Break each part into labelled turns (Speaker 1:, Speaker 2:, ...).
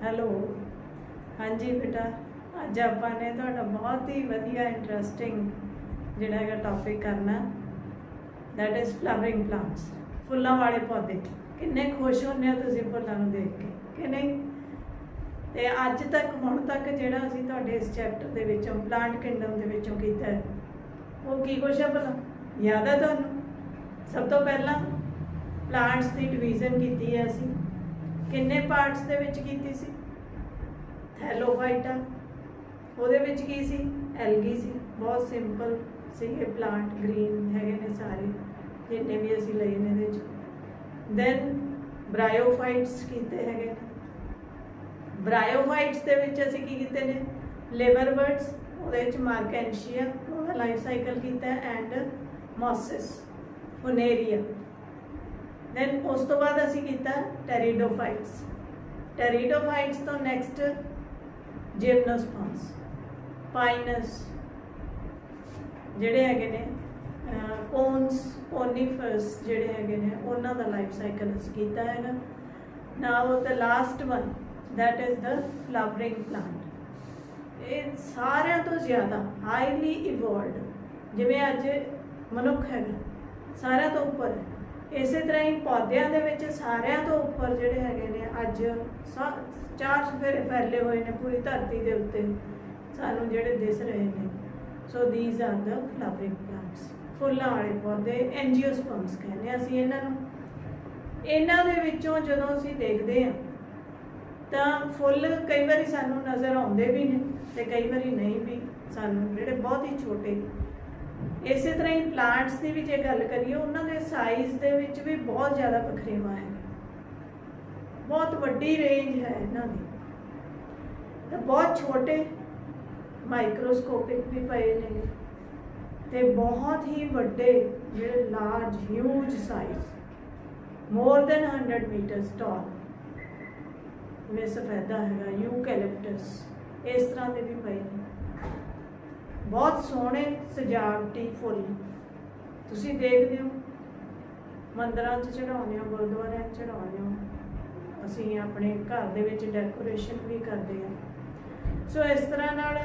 Speaker 1: Hello. ਹਾਂਜੀ ਬੇਟਾ, ਅੱਜ ਆਪਾਂ ਨੇ ਤੁਹਾਡਾ ਬਹੁਤ ਹੀ ਵਧੀਆ ਇੰਟਰਸਟਿੰਗ ਜਿਹੜਾ ਹੈਗਾ ਟੌਪਿਕ ਕਰਨਾ, ਦੈਟ ਇਜ਼ ਫਲਾਵਰਿੰਗ ਪਲਾਂਟਸ। ਫੁੱਲਾਂ ਵਾਲੇ ਪੌਦੇ। ਕਿੰਨੇ ਖੁਸ਼ ਹੁੰਦੇ ਹੋ ਤੁਸੀਂ ਫੁੱਲਾਂ ਨੂੰ ਦੇਖ ਕੇ ਕਿ ਨਹੀਂ? ਤੇ ਅੱਜ ਤੱਕ ਹੁਣ ਤੱਕ ਜਿਹੜਾ ਅਸੀਂ ਤੁਹਾਡੇ ਇਸ ਚੈਪਟਰ ਦੇ ਵਿੱਚੋਂ ਪਲਾਂਟ ਕਿੰਗਡਮ ਦੇ ਵਿੱਚੋਂ ਕੀਤਾ ਹੈ, ਉਹ ਕੀ ਕੁਛ ਹੈ ਭਲਾ ਯਾਦ ਹੈ ਤੁਹਾਨੂੰ? ਸਭ ਤੋਂ ਪਹਿਲਾਂ ਪਲਾਂਟਸ ਦੀ ਡਿਵੀਜ਼ਨ ਕੀਤੀ ਹੈ ਅਸੀਂ। ਕਿੰਨੇ ਪਾਰਟਸ ਦੇ ਵਿੱਚ ਕੀਤੀ ਸੀ? ਥੈਲੋਫਾਈਟਾ, ਉਹਦੇ ਵਿੱਚ ਕੀ ਸੀ? ਐਲਗੀ ਸੀ। ਬਹੁਤ ਸਿੰਪਲ ਸੀਗੇ ਪਲਾਂਟ, ਗ੍ਰੀਨ ਹੈਗੇ ਨੇ ਸਾਰੇ ਜਿੰਨੇ ਵੀ ਅਸੀਂ ਲਏ ਨੇ ਇਹਦੇ 'ਚ। ਦੈਨ ਬ੍ਰਾਇਓਫਾਈਟਸ ਕੀਤੇ ਹੈਗੇ ਨੇ। ਬ੍ਰਾਇਓਫਾਈਟਸ ਦੇ ਵਿੱਚ ਅਸੀਂ ਕੀ ਕੀਤੇ ਨੇ? ਲਿਵਰਵਰਟਸ, ਉਹਦੇ ਵਿੱਚ ਮਾਰਕੈਂਸ਼ੀਆ, ਉਹਦਾ ਲਾਈਫ ਸਾਈਕਲ ਕੀਤਾ, ਐਂਡ ਮੋਸਿਸ, ਫੁਨੇਰੀਆ। ਦੈਨ ਉਸ ਤੋਂ ਬਾਅਦ ਅਸੀਂ ਕੀਤਾ ਟੈਰੀਡੋਫਾਈਟਸ। ਟੈਰੀਡੋਫਾਈਟਸ ਤੋਂ ਨੈਕਸਟ ਜਿਮਨੋਸਪਰਮਸ, ਪਾਈਨਸ ਜਿਹੜੇ ਹੈਗੇ ਨੇ, ਕੋਨਸ, ਕੋਨੀਫਰਸ ਜਿਹੜੇ ਹੈਗੇ ਨੇ, ਉਹਨਾਂ ਦਾ ਲਾਈਫ ਸਾਈਕਲ ਅਸੀਂ ਕੀਤਾ ਹੈਗਾ। Now the last one, that is the flowering plant. ਇਹ ਸਾਰਿਆਂ ਤੋਂ ਜ਼ਿਆਦਾ ਹਾਈਲੀ ਇਵੋਲਵਡ, ਜਿਵੇਂ ਅੱਜ ਮਨੁੱਖ ਹੈਗਾ ਸਾਰਿਆਂ ਤੋਂ ਉੱਪਰ ਹੈ, ਇਸੇ ਤਰ੍ਹਾਂ ਹੀ ਪੌਦਿਆਂ ਦੇ ਵਿੱਚ ਸਾਰਿਆਂ ਤੋਂ ਉੱਪਰ ਜਿਹੜੇ ਹੈਗੇ ਨੇ ਅੱਜ ਚਾਰ ਚੁਫੇਰੇ ਫੈਲੇ ਹੋਏ ਨੇ ਪੂਰੀ ਧਰਤੀ ਦੇ ਉੱਤੇ ਸਾਨੂੰ ਜਿਹੜੇ ਦਿਸ ਰਹੇ ਨੇ। So these are the flowering plants, ਫੁੱਲਾਂ ਵਾਲੇ ਪੌਦੇ, ਐਂਜੀਓਸਪਰਮਸ ਕਹਿੰਦੇ ਅਸੀਂ ਇਹਨਾਂ ਨੂੰ। ਇਹਨਾਂ ਦੇ ਵਿੱਚੋਂ ਜਦੋਂ ਅਸੀਂ ਦੇਖਦੇ ਹਾਂ ਤਾਂ ਫੁੱਲ ਕਈ ਵਾਰੀ ਸਾਨੂੰ ਨਜ਼ਰ ਆਉਂਦੇ ਵੀ ਨੇ ਤੇ ਕਈ ਵਾਰੀ ਨਹੀਂ ਵੀ, ਸਾਨੂੰ ਜਿਹੜੇ ਬਹੁਤ ਹੀ ਛੋਟੇ। ਇਸੇ ਤਰ੍ਹਾਂ ਹੀ ਪਲਾਂਟਸ ਦੀ ਵੀ ਜੇ ਗੱਲ ਕਰੀਏ, ਉਹਨਾਂ ਦੇ ਸਾਈਜ਼ ਦੇ ਵਿੱਚ ਵੀ ਬਹੁਤ ਜ਼ਿਆਦਾ ਵਖਰੇਵਾ ਹੈ, ਬਹੁਤ ਵੱਡੀ ਰੇਂਜ ਹੈ ਇਹਨਾਂ ਦੀ। ਤਾਂ ਬਹੁਤ ਛੋਟੇ ਮਾਈਕਰੋਸਕੋਪਿਕ ਵੀ ਪਏ ਨੇ ਤੇ ਬਹੁਤ ਹੀ ਵੱਡੇ ਜਿਹੜੇ large huge size, more than 100 metres tall, ਜਿਵੇਂ ਸਫੈਦਾ ਹੈਗਾ, ਯੂਕੈਲਿਪਟਸ, ਇਸ ਤਰ੍ਹਾਂ ਦੇ ਵੀ ਪਏ ਨੇ। ਬਹੁਤ ਸੋਹਣੇ ਸਜਾਵਟੀ ਫੁੱਲ ਤੁਸੀਂ ਦੇਖਦੇ ਹੋ, ਮੰਦਰਾਂ 'ਚ ਚੜਾਉਂਦੇ ਹੋ, ਗੁਰਦੁਆਰਿਆਂ 'ਚ ਚੜਾਉਂਦੇ ਹੋ, ਅਸੀਂ ਆਪਣੇ ਘਰ ਦੇ ਵਿੱਚ ਡੈਕੋਰੇਸ਼ਨ ਵੀ ਕਰਦੇ ਹਾਂ। ਸੋ ਇਸ ਤਰ੍ਹਾਂ ਨਾਲ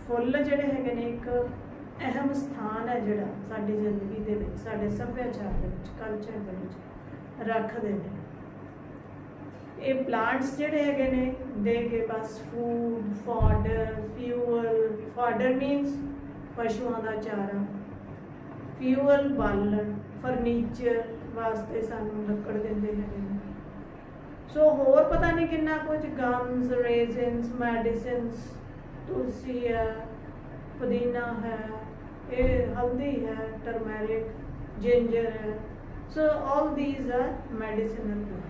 Speaker 1: ਫੁੱਲ ਜਿਹੜੇ ਹੈਗੇ ਨੇ ਇੱਕ ਅਹਿਮ ਸਥਾਨ ਹੈ ਜਿਹੜਾ ਸਾਡੀ ਜ਼ਿੰਦਗੀ ਦੇ ਵਿੱਚ, ਸਾਡੇ ਸੱਭਿਆਚਾਰ ਦੇ ਵਿੱਚ, ਕਲਚਰ ਦੇ ਵਿੱਚ ਰੱਖਦੇ ਨੇ। ਇਹ ਪਲਾਂਟਸ ਜਿਹੜੇ ਹੈਗੇ ਨੇ ਦੇ ਕੇ ਬਸ ਫੂਡ, ਫੋਡਰ, ਫਿਊਅਲ। ਫੋਡਰ ਮੀਨਸ ਪਸ਼ੂਆਂ ਦਾ ਚਾਰਾ, ਫਿਊਅਲ ਬਾਲਣ, ਫਰਨੀਚਰ ਵਾਸਤੇ ਸਾਨੂੰ ਲੱਕੜ ਦਿੰਦੇ ਹੈਗੇ ਨੇ। ਸੋ ਹੋਰ ਪਤਾ ਨਹੀਂ ਕਿੰਨਾ ਕੁਝ, ਗਮਸ, ਰੇਜ਼ਨਸ, ਮੈਡੀਸਿਨਸ, ਤੁਲਸੀ ਹੈ, ਪੁਦੀਨਾ ਹੈ, ਇਹ ਹਲਦੀ ਹੈ, ਟਰਮੈਰਿਕ, ਜਿੰਜਰ ਹੈ। So all these R medicinal plants.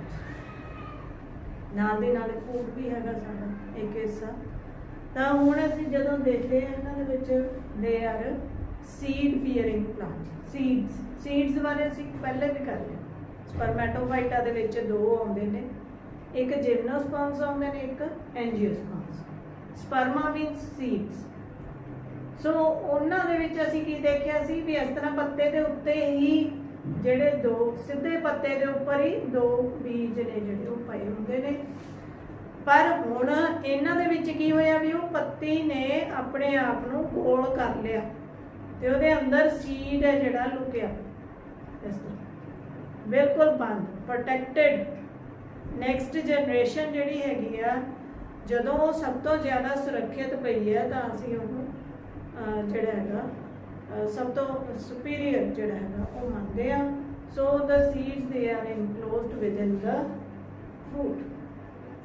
Speaker 1: ਨਾਲ ਦੇ ਨਾਲ ਫੂਡ ਵੀ ਹੈਗਾ ਸਾਡਾ ਇੱਕ ਹਿੱਸਾ। ਤਾਂ ਹੁਣ ਅਸੀਂ ਜਦੋਂ ਦੇਖਦੇ ਹਾਂ ਇਹਨਾਂ ਦੇ ਵਿੱਚ they are seed bearing plant. Seeds ਬਾਰੇ ਅਸੀਂ ਪਹਿਲੇ ਵੀ ਕਰ ਲਿਆ। ਸਪਰਮੈਟੋਫਾਈਟਾ ਦੇ ਵਿੱਚ ਦੋ ਆਉਂਦੇ ਨੇ, ਇੱਕ ਜਿਮਨੋਸਪਰਮਸ ਆਉਂਦੇ ਨੇ, ਇੱਕ ਐਂਜੀਓਸਪਰਮਸ। ਸਪਰਮਾ means seeds. ਸੋ ਉਹਨਾਂ ਦੇ ਵਿੱਚ ਅਸੀਂ ਕੀ ਦੇਖਿਆ ਸੀ ਵੀ ਇਸ ਤਰ੍ਹਾਂ ਪੱਤੇ ਦੇ ਉੱਤੇ ਹੀ ਜਿਹੜੇ ਦੋ ਸਿੱਧੇ ਪੱਤੇ ਦੇ ਉੱਪਰ ਹੀ ਦੋ ਬੀਜ ਨੇ ਜਿਹੜੇ ਉਹ ਪਏ ਹੁੰਦੇ ਨੇ। ਪਰ ਹੁਣ ਇਹਨਾਂ ਦੇ ਵਿੱਚ ਕੀ ਹੋਇਆ ਵੀ ਉਹ ਪੱਤੀ ਨੇ ਆਪਣੇ ਆਪ ਨੂੰ ਗੋਲ ਕਰ ਲਿਆ ਤੇ ਉਹਦੇ ਅੰਦਰ ਸੀਡ ਹੈ ਜਿਹੜਾ ਲੁਕਿਆ, ਇਸ ਤਰ੍ਹਾਂ ਬਿਲਕੁਲ ਬੰਦ, ਪ੍ਰੋਟੈਕਟਿਡ। ਨੈਕਸਟ ਜਨਰੇਸ਼ਨ ਜਿਹੜੀ ਹੈਗੀ ਆ, ਜਦੋਂ ਉਹ ਸਭ ਤੋਂ ਜ਼ਿਆਦਾ ਸੁਰੱਖਿਅਤ ਪਈ ਹੈ ਤਾਂ ਅਸੀਂ ਉਹਨੂੰ ਜਿਹੜਾ ਹੈਗਾ ਸਭ ਤੋਂ ਸੁਪੀਰੀਅਰ ਜਿਹੜਾ ਹੈਗਾ ਉਹ ਮੰਨਦੇ ਆ। So the seeds they are enclosed within the fruit.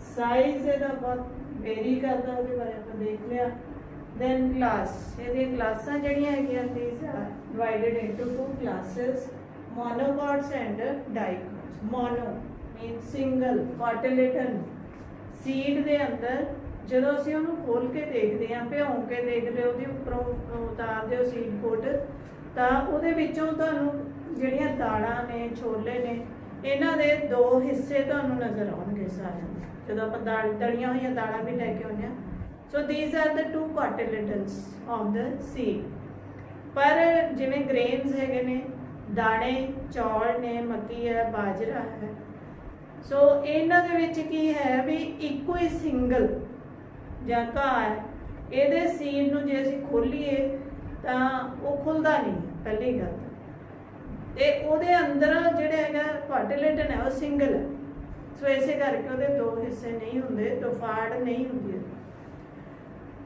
Speaker 1: Size ਇਹਦਾ ਬਹੁਤ ਵੇਰੀ ਕਰਦਾ, ਉਹਦੇ ਬਾਰੇ ਆਪਾਂ ਦੇਖ ਲਿਆ। ਦੈਨ ਕਲਾਸ, ਇਹਦੀਆਂ ਕਲਾਸਾਂ ਜਿਹੜੀਆਂ ਹੈਗੀਆਂ these are divided into 2 classes, monocots and dicots. Mono mean single, cotyledon. Seed ਦੇ ਅੰਦਰ ਜਦੋਂ ਅਸੀਂ ਉਹਨੂੰ ਖੋਲ ਕੇ ਦੇਖਦੇ ਹਾਂ, ਭਿਉਂ ਕੇ ਦੇਖਦੇ, ਉਹਦੇ ਉੱਪਰੋਂ ਉਤਾਰਦੇ ਹੋ ਸੀਡ ਕੋਟ, ਤਾਂ ਉਹਦੇ ਵਿੱਚੋਂ ਤੁਹਾਨੂੰ ਜਿਹੜੀਆਂ ਦਾਲਾਂ ਨੇ, ਛੋਲੇ ਨੇ, ਇਹਨਾਂ ਦੇ ਦੋ ਹਿੱਸੇ ਤੁਹਾਨੂੰ ਨਜ਼ਰ ਆਉਣਗੇ ਸਾਰਿਆਂ ਨੂੰ, ਜਦੋਂ ਆਪਾਂ ਦਲੀਆਂ ਹੋਈਆਂ ਦਾਲਾਂ ਵੀ ਲੈ ਕੇ ਆਉਂਦੇ ਹਾਂ। So these are the 2 cotyledons of the seed. ਪਰ ਜਿਵੇਂ ਗ੍ਰੇਨਸ ਹੈਗੇ ਨੇ, ਦਾਣੇ, ਚੌਲ ਨੇ, ਮੱਕੀ ਹੈ, ਬਾਜਰਾ ਹੈ, ਸੋ ਇਹਨਾਂ ਦੇ ਵਿੱਚ ਕੀ ਹੈ ਵੀ ਇੱਕੋ ਹੀ ਸਿੰਗਲ ਜਾਂ ਘਾਹ ਹੈ, ਇਹਦੇ ਸੀਡ ਨੂੰ ਜੇ ਅਸੀਂ ਖੋਲੀਏ ਤਾਂ ਉਹ ਖੁੱਲਦਾ ਨਹੀਂ ਪਹਿਲੀ ਗੱਲ ਤੇ ਉਹਦੇ ਅੰਦਰ ਜਿਹੜਾ ਹੈਗਾ ਕਾਟਿਲੇਡਨ ਹੈ ਉਹ ਸਿੰਗਲ ਹੈ। ਸੋ ਇਸੇ ਕਰਕੇ ਉਹਦੇ ਦੋ ਹਿੱਸੇ ਨਹੀਂ ਹੁੰਦੇ, ਤੋਫਾੜ ਨਹੀਂ ਹੁੰਦੀ।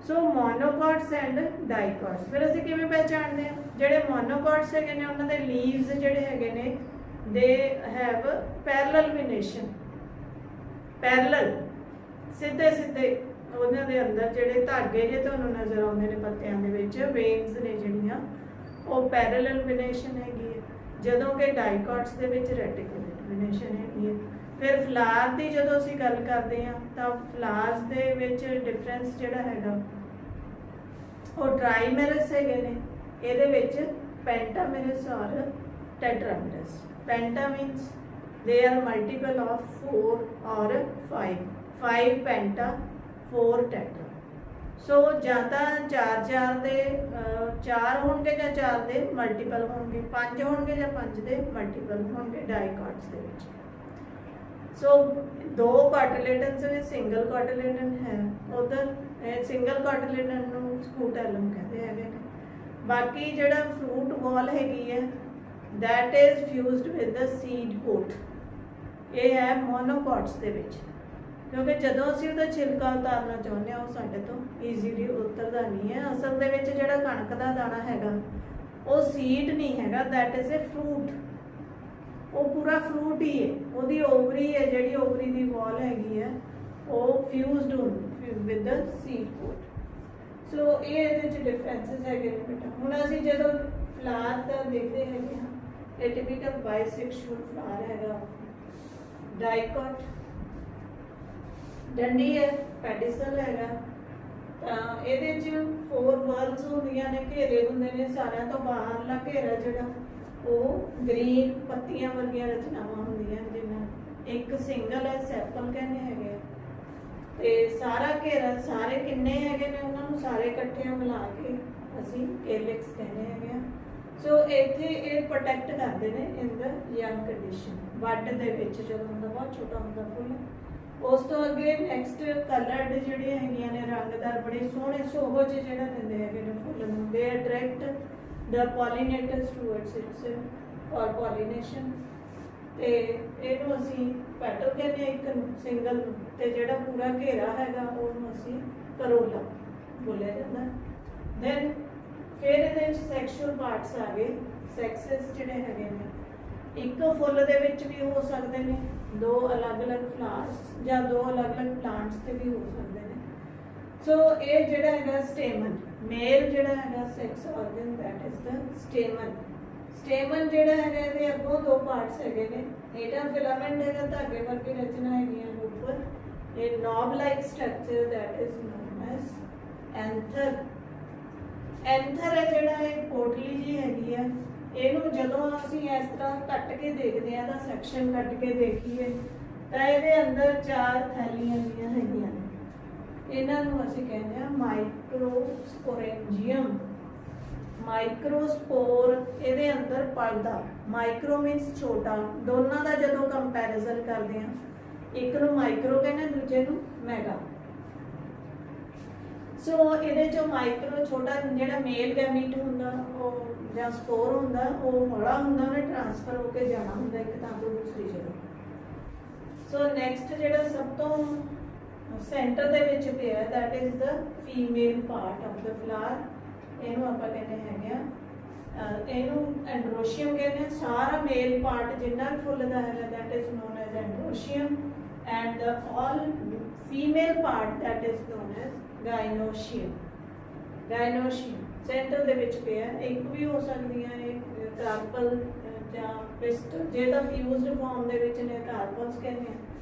Speaker 1: ਸੋ ਮੋਨੋਕੋਟਸ ਐਂਡ ਡਾਈਕੋਟਸ ਫਿਰ ਅਸੀਂ ਕਿਵੇਂ ਪਹਿਚਾਣਦੇ ਹਾਂ? ਜਿਹੜੇ ਮੋਨੋਕੋਟਸ ਹੈਗੇ ਨੇ ਉਹਨਾਂ ਦੇ ਲੀਵਸ ਜਿਹੜੇ ਹੈਗੇ ਨੇ ਦੇ ਹੈਵ ਪੈਰਲਲ ਵਿਨੇਸ਼ਨ, ਪੈਰਲਲ ਸਿੱਧੇ ਸਿੱਧੇ ਉਹਨਾਂ ਦੇ ਅੰਦਰ ਜਿਹੜੇ ਧਾਗੇ ਜੇ ਤੁਹਾਨੂੰ ਨਜ਼ਰ ਆਉਂਦੇ ਨੇ ਪੱਤਿਆਂ ਦੇ ਵਿੱਚ, ਵੇਨਸ ਨੇ ਜਿਹੜੀਆਂ, ਉਹ ਪੈਰਲਲ ਵਿਨੇਸ਼ਨ ਹੈਗੀ ਹੈ, ਜਦੋਂ ਕਿ ਡਾਈਕੋਟਸ ਦੇ ਵਿੱਚ ਰੈਟੀਕੂਲੇਟ ਵਿਨੇਸ਼ਨ ਹੈਗੀ ਹੈ। ਫਿਰ ਫਲਾਰ ਦੀ ਜਦੋਂ ਅਸੀਂ ਗੱਲ ਕਰਦੇ ਹਾਂ ਤਾਂ ਫਲਾਰਸ ਦੇ ਵਿੱਚ ਡਿਫਰੈਂਸ ਜਿਹੜਾ ਹੈਗਾ ਉਹ ਟ੍ਰਾਈਮੇਰਸ ਹੈਗੇ ਨੇ, ਇਹਦੇ ਵਿੱਚ ਪੈਂਟਾਮੇਰਸ ਔਰ tetramerous. Penta means they are multiple of 4 ਔਰ 5 ਪੈਂਟਾ 4 ਟੈਟਰਾ। ਸੋ ਜਾਂ ਤਾਂ 4 ਦੇ 4 ਹੋਣਗੇ ਜਾਂ 4 ਦੇ ਮਲਟੀਪਲ ਹੋਣਗੇ, 5 ਹੋਣਗੇ ਜਾਂ 5 ਦੇ ਮਲਟੀਪਲ ਹੋਣਗੇ ਡਾਈਕੋਟਸ ਦੇ ਵਿੱਚ। ਸੋ ਦੋ ਕਾਟਿਲੇਡਨਸ ਨੇ, ਸਿੰਗਲ ਕਾਟਿਲੇਡਨ ਹੈ ਉਧਰ, ਸਿੰਗਲ ਕਾਟਿਲੇਡਨ ਨੂੰ ਸਕੂਟੈਲਮ ਕਹਿੰਦੇ ਹੈਗੇ ਨੇ। ਬਾਕੀ ਜਿਹੜਾ ਫਰੂਟ ਵਾਲ ਹੈਗੀ ਹੈ that is fused with the seed coat, ਇਹ ਹੈ ਮੋਨੋਕੋਟਸ ਦੇ ਵਿੱਚ, ਕਿਉਂਕਿ ਜਦੋਂ ਅਸੀਂ ਉਹਦਾ ਛਿਲਕਾ ਉਤਾਰਨਾ ਚਾਹੁੰਦੇ ਹਾਂ ਉਹ ਸਾਡੇ ਤੋਂ ਈਜ਼ੀਲੀ ਉਤਰਦਾ ਨਹੀਂ ਹੈ। ਅਸਲ ਦੇ ਵਿੱਚ ਜਿਹੜਾ ਕਣਕ ਦਾ ਦਾਣਾ ਹੈਗਾ ਉਹ ਸੀਡ ਨਹੀਂ ਹੈਗਾ, that is a fruit, ਉਹ ਪੂਰਾ ਫਰੂਟ ਹੀ ਹੈ। ਉਹਦੀ ਓਵਰੀ ਹੈ, ਜਿਹੜੀ ਓਵਰੀ ਦੀ ਵਾਲ ਹੈਗੀ ਹੈ ਉਹ ਫਿਊਜ਼ਡ ਵਿਦ ਦ ਸੀਡ ਕੋਟ। ਸੋ ਇਹ ਇਹਦੇ ਵਿੱਚ ਡਿਫਰੈਂਸਿਸ ਹੈਗੇ ਨੇ ਬੇਟਾ। ਹੁਣ ਅਸੀਂ ਜਦੋਂ ਫਲਾਰ ਦਾ ਦੇਖਦੇ ਹੈਗੇ ਹਾਂ, ਇਹ ਟਿਪੀਕਲ ਬਾਈਸੈਕਸ਼ੂਅਲ ਫਲਾਰ ਹੈਗਾ, ਡਾਈਕੋਟ, ਡੰਡੀ ਹੈ, ਪੈਡੀਸਲ ਹੈਗਾ। ਤਾਂ ਇਹਦੇ 'ਚ 4 ਵਰਲਸ ਹੁੰਦੀਆਂ ਨੇ, ਘੇਰੇ ਹੁੰਦੇ ਨੇ, ਸਾਰਿਆਂ ਤੋਂ ਬਾਹਰਲਾ ਘੇਰਾ ਜਿਹੜਾ ਉਹ ਗ੍ਰੀਨ ਪੱਤੀਆਂ ਵਰਗੀਆਂ ਰਚਨਾਵਾਂ ਹੁੰਦੀਆਂ ਜਿਨ੍ਹਾਂ ਇੱਕ ਸਿੰਗਲ ਹੈ, ਸੈਪਲ ਕਹਿੰਦੇ ਹੈਗੇ। ਤੇ ਸਾਰਾ ਘੇਰਾ, ਸਾਰੇ ਕਿੰਨੇ ਹੈਗੇ ਨੇ ਉਹਨਾਂ ਨੂੰ ਸਾਰੇ ਇਕੱਠਿਆਂ ਮਿਲਾ ਕੇ ਅਸੀਂ ਕੇਲਿਕਸ ਕਹਿੰਦੇ ਹੈਗੇ ਆ। ਸੋ ਇੱਥੇ ਇਹ ਪ੍ਰੋਟੈਕਟ ਕਰਦੇ ਨੇ ਇਨ ਦ ਯੰਗ ਕੰਡੀਸ਼ਨ, ਵੱਡ ਦੇ ਵਿੱਚ ਜਦੋਂ ਹੁੰਦਾ ਬਹੁਤ ਛੋਟਾ ਹੁੰਦਾ ਫੁੱਲ। ਉਸ ਤੋਂ ਅੱਗੇ ਨੈਕਸਟ ਕਲਰਡ ਜਿਹੜੇ ਹੈਗੀਆਂ ਨੇ, ਰੰਗਦਾਰ ਬੜੇ ਸੋਹਣੇ ਸੋਹੋ ਜਿਹੇ ਜਿਹੜਾ ਦਿੰਦੇ ਹੈਗੇ ਨੇ ਫੁੱਲ ਨੂੰ, ਦੇ attract the pollinators towards its for pollination। ਤੇ ਇਹਨੂੰ ਅਸੀਂ ਪੈਟਲ ਕਹਿੰਦੇ ਹਾਂ ਇੱਕ ਸਿੰਗਲ ਨੂੰ, ਤੇ ਜਿਹੜਾ ਪੂਰਾ ਘੇਰਾ ਹੈਗਾ ਉਹਨੂੰ ਅਸੀਂ ਕਰੋਲਾ ਬੋਲਿਆ ਜਾਂਦਾ। ਦੈਨ ਫਿਰ ਇਹਦੇ ਵਿੱਚ ਸੈਕਸ਼ੂਅਲ ਪਾਰਟਸ ਆ ਗਏ। ਸੈਕਸਸ ਜਿਹੜੇ ਹੈਗੇ ਨੇ ਇੱਕ ਫੁੱਲ ਦੇ ਵਿੱਚ ਵੀ ਹੋ ਸਕਦੇ ਨੇ, 2 ਅਲੱਗ-ਅਲੱਗ ਫਲਾਵਰਸ ਜਾਂ 2 ਅਲੱਗ-ਅਲੱਗ ਪਲਾਂਟਸ ਤੇ ਵੀ ਹੋ ਸਕਦੇ ਨੇ। ਸੋ ਇਹ ਜਿਹੜਾ ਹੈਗਾ ਸਟੇਮਨ, ਮੇਲ ਜਿਹੜਾ ਹੈਗਾ sex organ, that is the stamen. Stamen ਜਿਹੜਾ ਹੈਗਾ ਇਹਦੇ ਅੱਗੋਂ 2 ਪਾਰਟਸ ਹੈਗੇ ਨੇ, ਇਹਦਾ ਫਿਲਾਮੈਂਟ ਹੈਗਾ, ਧਾਗੇ ਵਰਗੀ ਰਚਨਾ ਹੈਗੀ ਹੈ ਉੱਪਰ, ਇਹ knob like structure, that is known as anther. Anther ਹੈ ਜਿਹੜਾ ਇਹ ਪੋਟਲੀ ਜੀ ਹੈਗੀ ਹੈ, ਇਹਨੂੰ ਜਦੋਂ ਅਸੀਂ ਇਸ ਤਰ੍ਹਾਂ ਕੱਟ ਕੇ ਦੇਖਦੇ ਹਾਂ ਤਾਂ ਸੈਕਸ਼ਨ ਕੱਟ ਕੇ ਦੇਖੀਏ ਤਾਂ ਇਹਦੇ ਅੰਦਰ 4 ਥੈਲੀਆਂ ਜਿਹੜੀਆਂ ਹੈਗੀਆਂ ਨੇ, ਇਹਨਾਂ ਨੂੰ ਅਸੀਂ ਕਹਿੰਦੇ ਹਾਂ ਮਾਈਕਰੋਸਪੋਰੈਂਜੀਅਮ। ਮਾਈਕਰੋਸਪੋਰ ਇਹਦੇ ਅੰਦਰ ਪਲਦਾ, ਮਾਈਕਰੋ ਮੀਨਸ ਛੋਟਾ, ਦੋਨਾਂ ਦਾ ਜਦੋਂ ਕੰਪੈਰੀਜ਼ਨ ਕਰਦੇ ਹਾਂ, ਇੱਕ ਨੂੰ ਮਾਈਕਰੋ ਕਹਿੰਦੇ, ਦੂਜੇ ਨੂੰ ਮੈਗਾ। ਸੋ ਇਹਦੇ ਚੋਂ ਮਾਈਕਰੋ ਛੋਟਾ ਜਿਹੜਾ ਮੇਲ ਗੈਮੀਟ ਹੁੰਦਾ ਉਹ ਜਾਂ ਸਪੋਰ ਹੁੰਦਾ ਉਹ ਹੌਲਾ ਹੁੰਦਾ, ਉਹਨੇ ਟ੍ਰਾਂਸਫਰ ਹੋ ਕੇ ਜਾਣਾ ਹੁੰਦਾ ਇੱਕ ਥਾਂ ਤੋਂ ਦੂਸਰੀ ਜਗ੍ਹਾ। ਸੋ ਨੈਕਸਟ ਜਿਹੜਾ ਸਭ ਤੋਂ ਸੈਂਟਰ ਦੇ ਵਿੱਚ ਪਿਆ, that is the female part of the flower, ਇਹਨੂੰ ਆਪਾਂ ਕਹਿੰਦੇ ਹੈਗੇ ਆ, ਇਹਨੂੰ ਐਂਡਰੋਸ਼ੀਅਮ ਕਹਿੰਦੇ ਆ। ਸਾਰਾ ਮੇਲ ਪਾਰਟ ਜਿੰਨਾ ਵੀ ਫੁੱਲ ਦਾ ਹੈਗਾ that is known as androecium, and the all female part that is known as gynoecium. Gynoecium centre ਦੇ ਵਿੱਚ ਪਿਆ, ਇੱਕ ਵੀ ਹੋ ਸਕਦੀਆਂ ਇਹ ਕਾਰਪਲ ਜਾਂ ਪਿਸਟਲ, ਜੇ ਤਾਂ ਫਿਊਜ਼ਡ ਫਾਰਮ ਦੇ ਵਿੱਚ ਨੇ ਕਾਰਪਲਸ ਕਹਿੰਦੇ ਆ,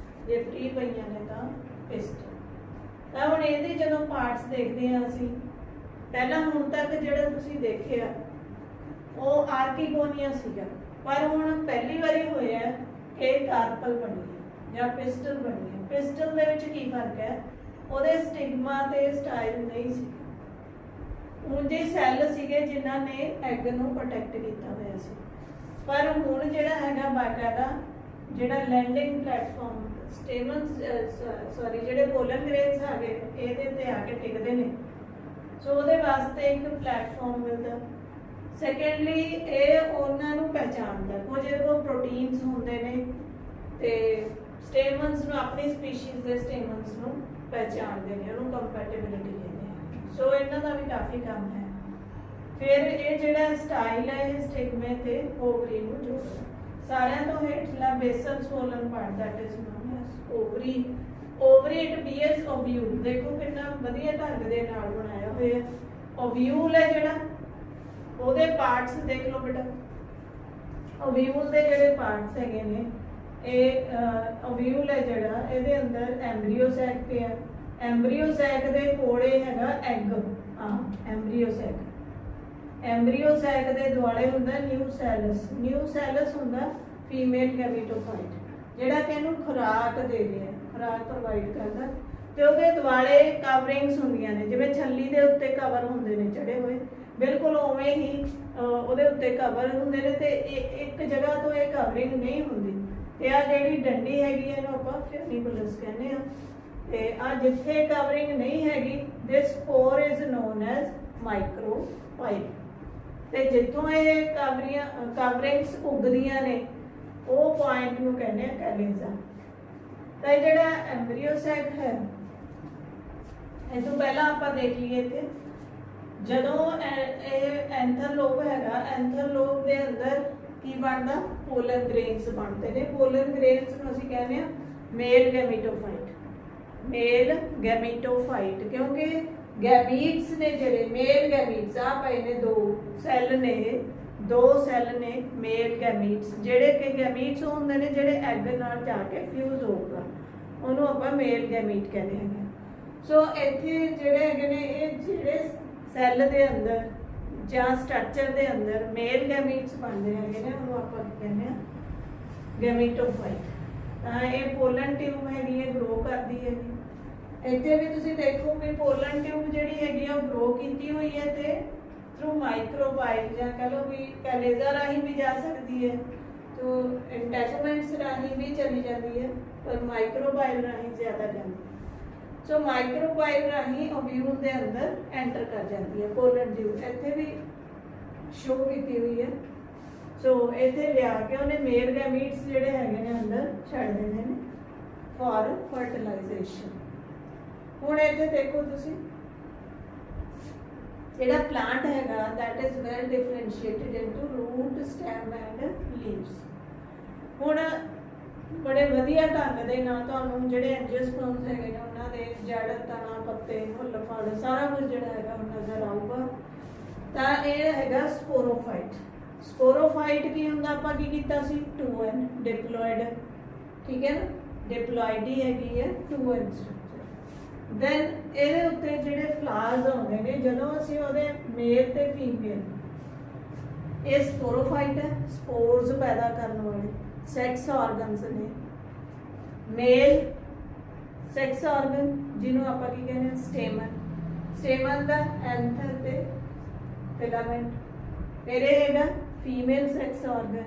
Speaker 1: ਜੇ ਫ੍ਰੀ ਪਈਆਂ ਨੇ ਤਾਂ ਪਿਸਟਲ। ਤਾਂ ਹੁਣ ਇਹਦੇ ਜਦੋਂ ਪਾਰਟਸ ਦੇਖਦੇ ਹਾਂ ਅਸੀਂ, ਪਹਿਲਾਂ ਹੁਣ ਤੱਕ ਜਿਹੜਾ ਤੁਸੀਂ ਦੇਖਿਆ ਉਹ ਆਰਕੀਗੋਨੀਆ ਸੀਗਾ, ਪਰ ਹੁਣ ਪਹਿਲੀ ਵਾਰੀ ਹੋਇਆ ਕਿ ਕਾਰਪਲ ਬਣੀ ਹੈ ਜਾਂ ਪਿਸਟਲ ਬਣੀ ਹੈ। ਪਿਸਟਲ ਦੇ ਵਿੱਚ ਕੀ ਫਰਕ ਹੈ? ਉਹਦੇ ਸਟਿਗਮਾ ਤੇ ਸਟਾਈਲ ਨਹੀਂ ਸੀ, ਉਂਝੇ ਸੈੱਲ ਸੀਗੇ ਜਿਨ੍ਹਾਂ ਨੇ ਐਗ ਨੂੰ ਪ੍ਰੋਟੈਕਟ ਕੀਤਾ ਹੋਇਆ ਸੀ। ਪਰ ਹੁਣ ਜਿਹੜਾ ਹੈਗਾ ਬਾਕਾਇਦਾ ਜਿਹੜਾ ਲੈਂਡਿੰਗ ਪਲੇਟਫਾਰਮ ਸਟੇਮਨਸ ਸੌਰੀ ਜਿਹੜੇ ਪੋਲਨ ਗ੍ਰੇਨਸ ਆ ਗਏ ਇਹਦੇ ਤੇ ਆ ਕੇ ਟਿਕਦੇ ਨੇ, ਸੋ ਉਹਦੇ ਵਾਸਤੇ ਇੱਕ ਪਲੇਟਫਾਰਮ ਮਿਲਦਾ। ਸੈਕੰਡਲੀ ਇਹ ਉਹਨਾਂ ਨੂੰ ਪਹਿਚਾਣਦਾ, ਕੁਝ ਇਹਦੇ ਕੋਲ ਪ੍ਰੋਟੀਨਸ ਹੁੰਦੇ ਨੇ ਤੇ ਸਟੇਮਨਸ ਨੂੰ ਆਪਣੀ ਸਪੀਸ਼ੀਜ਼ ਦੇ ਸਟੇਮਨਸ ਨੂੰ ਪਹਿਚਾਣਦੇ ਨੇ, ਉਹਨੂੰ ਕੰਪੈਟੀਬਿਲਿਟੀ ਕਹਿੰਦੇ ਆ। ਸੋ ਇਹਨਾਂ ਦਾ ਵੀ ਕਾਫੀ ਕੰਮ ਹੈ। ਫਿਰ ਇਹ ਜਿਹੜਾ ਸਟਾਈਲ ਹੈ ਇਹ ਸਟਿਗਮੇ ਤੇ ਓਵਰੀ ਨੂੰ ਜੋੜਦਾ। ਸਾਰਿਆਂ ਤੋਂ ਹੇਠਲਾ basal swollen part that is known as ovary. Ovary it bears ovule, ਦੇਖੋ ਕਿੰਨਾ ਵਧੀਆ ਢੰਗ ਦੇ ਨਾਲ ਬਣਾਇਆ ਹੋਇਆ। ਓਵਿਊਲ ਹੈ ਜਿਹੜਾ, ਉਹਦੇ ਪਾਰਟਸ ਦੇਖ ਲਓ ਬੇਟਾ। ਓਵਿਊਲ ਦੇ ਜਿਹੜੇ ਪਾਰਟਸ ਹੈਗੇ ਨੇ ਇਹ ਓਵਿਊਲ ਹੈ ਜਿਹੜਾ, ਇਹਦੇ ਅੰਦਰ ਐਮਬ੍ਰੀਓ ਸੈਕ ਪਿਆ। ਐਮਬ੍ਰੀਓ ਸੈਕ ਦੇ ਕੋਲੇ ਹੈਗਾ ਐਗ, ਐਮਬ੍ਰੀਓ ਸੈਕ। ਐਮਬ੍ਰੀਓ ਸੈਕ ਦੇ ਦੁਆਲੇ ਹੁੰਦਾ ਨਿਊਸੈਲਸ। ਨਿਊਸੈਲਸ ਹੁੰਦਾ ਫੀਮੇਲ ਗੈਮੀਟੋਫਾਈਟ ਜਿਹੜਾ ਕਿ ਇਹਨੂੰ ਖੁਰਾਕ ਦੇ ਰਿਹਾ, ਖੁਰਾਕ ਪ੍ਰੋਵਾਈਡ ਕਰਦਾ। ਤੇ ਉਹਦੇ ਦੁਆਲੇ ਕਵਰਿੰਗਸ ਹੁੰਦੀਆਂ ਨੇ, ਜਿਵੇਂ ਛੱਲੀ ਦੇ ਉੱਤੇ ਕਵਰ ਹੁੰਦੇ ਨੇ ਚੜੇ ਹੋਏ, ਬਿਲਕੁਲ ਉਵੇਂ ਹੀ ਉਹਦੇ ਉੱਤੇ ਕਵਰ ਹੁੰਦੇ ਨੇ। ਤੇ ਇੱਕ ਜਗ੍ਹਾ ਤੋਂ ਇਹ ਕਵਰਿੰਗ ਨਹੀਂ ਹੁੰਦੀ। ਤੇ ਆ ਜਿਹੜੀ ਡੰਡੀ ਹੈਗੀ ਇਹਨੂੰ ਆਪਾਂ ਫਿਊਨੀਕੁਲਸ ਕਹਿੰਦੇ ਆ। ਤੇ ਆ ਜਿੱਥੇ ਕਵਰਿੰਗ ਨਹੀਂ ਹੈਗੀ ਦਿਸ ਸਪੋਰ ਇਜ਼ ਨੋਨ ਐਜ਼ ਮਾਈਕਰੋਪਾਈਲ। ਤੇ ਜਿੱਥੋਂ ਇਹ ਕਵਰਿੰਗਸ ਉੱਗਦੀਆਂ ਨੇ ਉਹ ਪੁਆਇੰਟ ਨੂੰ ਕਹਿੰਦੇ ਆ ਕੈਲੇਜ਼ਾ। ਤਾਂ ਇਹ ਜਿਹੜਾ ਐਮਬ੍ਰੀਓ ਸੈਕ ਹੈ, ਇਹ ਤੋਂ ਪਹਿਲਾਂ ਆਪਾਂ ਦੇਖ ਲਈਏ ਤੇ ਜਦੋਂ ਇਹ ਐਂਥਰਲੋਬ ਹੈਗਾ, ਐਂਥਰਲੋਬ ਦੇ ਅੰਦਰ ਕੀ ਬਣਦਾ, ਪੋਲਨ ਗ੍ਰੇਨਸ ਬਣਦੇ ਨੇ। ਪੋਲਨ ਗ੍ਰੇਨਸ ਨੂੰ ਅਸੀਂ ਕਹਿੰਦੇ ਆ ਮੇਲ ਗੈਮੀਟੋਫਾਈਟ। ਮੇਲ ਗੈਮੀਟੋਫਾਈਟ ਕਿਉਂਕਿ ਗੈਮੀਟਸ ਨੇ ਜਿਹੜੇ ਮੇਲ ਗੈਮੀਟਸ ਆ ਪਏ ਨੇ, ਦੋ ਸੈੱਲ ਨੇ ਮੇਲ ਗੈਮੀਟਸ, ਜਿਹੜੇ ਕਿ ਗੈਮੀਟਸ ਹੁੰਦੇ ਨੇ ਜਿਹੜੇ ਐਗ ਨਾਲ ਜਾ ਕੇ ਫਿਊਜ਼ ਹੋਊਗਾ, ਉਹਨੂੰ ਆਪਾਂ ਮੇਲ ਗੈਮੀਟ ਕਹਿੰਦੇ ਹੈਗੇ। ਸੋ ਇੱਥੇ ਜਿਹੜੇ ਹੈਗੇ ਨੇ ਇਹ ਜਿਹੜੇ ਸੈੱਲ ਦੇ ਅੰਦਰ ਜਾਂ ਸਟਰਕਚਰ ਦੇ ਅੰਦਰ ਮੇਲ ਗੈਮੀਟਸ ਬਣਦੇ ਹੈਗੇ ਨੇ, ਉਹਨੂੰ ਆਪਾਂ ਕਹਿੰਦੇ ਆ ਗੈਮੀਟੋਫਾਈਟ। ਤਾਂ ਇਹ ਪੋਲਨ ਟਿਊਬ ਹੈਗੀ ਹੈ, ਗਰੋ ਕਰਦੀ ਹੈਗੀ। ਇੱਥੇ ਵੀ ਤੁਸੀਂ ਦੇਖੋ ਵੀ ਪੋਲਨ ਟਿਊਬ ਜਿਹੜੀ ਹੈਗੀ ਆ ਉਹ ਗਰੋ ਕੀਤੀ ਹੋਈ ਹੈ ਤੇ ਥਰੂ ਮਾਈਕਰੋਬਾਈਲ ਜਾਂ ਕਹ ਲਓ ਵੀ ਕੈਲੇਜ਼ਾ ਰਾਹੀਂ ਵੀ ਜਾ ਸਕਦੀ ਹੈ, ਤੋ ਇੰਟੈਚਮੈਂਟਸ ਰਾਹੀਂ ਵੀ ਚਲੀ ਜਾਂਦੀ ਹੈ, ਪਰ ਮਾਈਕਰੋਬਾਈਲ ਰਾਹੀਂ ਜ਼ਿਆਦਾ ਜਾਂਦੀ ਹੈ। ਸੋ ਮਾਈਕਰੋਬਾਈਲ ਰਾਹੀਂ ਓਵਿਊਲ ਦੇ ਅੰਦਰ ਐਂਟਰ ਕਰ ਜਾਂਦੀ ਹੈ ਪੋਲਨ ਟਿਊਬ। ਇੱਥੇ ਵੀ ਸ਼ੋ ਕੀਤੀ ਹੋਈ ਹੈ। ਸੋ ਇੱਥੇ ਲਿਆ ਕੇ ਉਹਨੇ ਮੇਲ ਗੈਮੀਟਸ ਜਿਹੜੇ ਹੈਗੇ ਨੇ ਅੰਦਰ ਛੱਡ ਦਿੰਦੇ ਨੇ ਫॉर ਫਰਟੀਲਾਈਜੇਸ਼ਨ। ਹੁਣ ਇੱਥੇ ਦੇਖੋ ਤੁਸੀਂ ਜਿਹੜਾ ਪਲਾਂਟ ਹੈਗਾ that is well differentiated into root, stem and leaves। ਹੁਣ ਬੜੇ ਵਧੀਆ ਢੰਗ ਦੇ ਨਾਲ ਤੁਹਾਨੂੰ ਜਿਹੜੇ ਐਂਜੀਓਸਪਰਮਸ ਹੈਗੇ ਨੇ ਉਹਨਾਂ ਦੇ ਜੜ, ਤਣਾ, ਪੱਤੇ, ਫੁੱਲ, ਫਲ ਸਾਰਾ ਕੁਝ ਜਿਹੜਾ ਹੈਗਾ ਉਹ ਨਜ਼ਰ ਆਊਗਾ। ਤਾਂ ਇਹ ਹੈਗਾ ਸਪੋਰੋਫਾਈਟ। ਸਪੋਰੋਫਾਈਟ ਕੀ ਹੁੰਦਾ, ਆਪਾਂ ਕੀ ਕੀਤਾ ਸੀ 2n ਡਿਪਲੋਇਡ, ਠੀਕ ਹੈ ਨਾ, ਡਿਪਲੋਇਡੀ ਹੈਗੀ ਹੈ 2n ਸਟਰਕਚਰ। ਦੈਨ ਇਹਦੇ ਉੱਤੇ ਜਿਹੜੇ ਫਲਾਵਰਸ ਆਉਂਦੇ ਨੇ ਜਦੋਂ ਅਸੀਂ ਉਹਦੇ ਮੇਲ ਤੇ ਫੀਮੇਲ, ਇਹ ਸਪੋਰੋਫਾਈਟ ਹੈ, ਸਪੋਰਸ ਪੈਦਾ ਕਰਨ ਵਾਲੇ ਸੈਕਸ ਆਰਗਨਸ ਨੇ। ਮੇਲ ਸੈਕਸ ਆਰਗਨ ਜਿਹਨੂੰ ਆਪਾਂ ਕੀ ਕਹਿੰਦੇ ਸਟੇਮਨ, ਸਟੇਮਨ ਦਾ ਐਂਥਰ ਤੇ ਫਿਲਾਮੈਂਟ। ਫਿਰ ਇਹ ਹੈਗਾ ਫੀਮੇਲ ਸੈਕਸ ਆਰਗਨ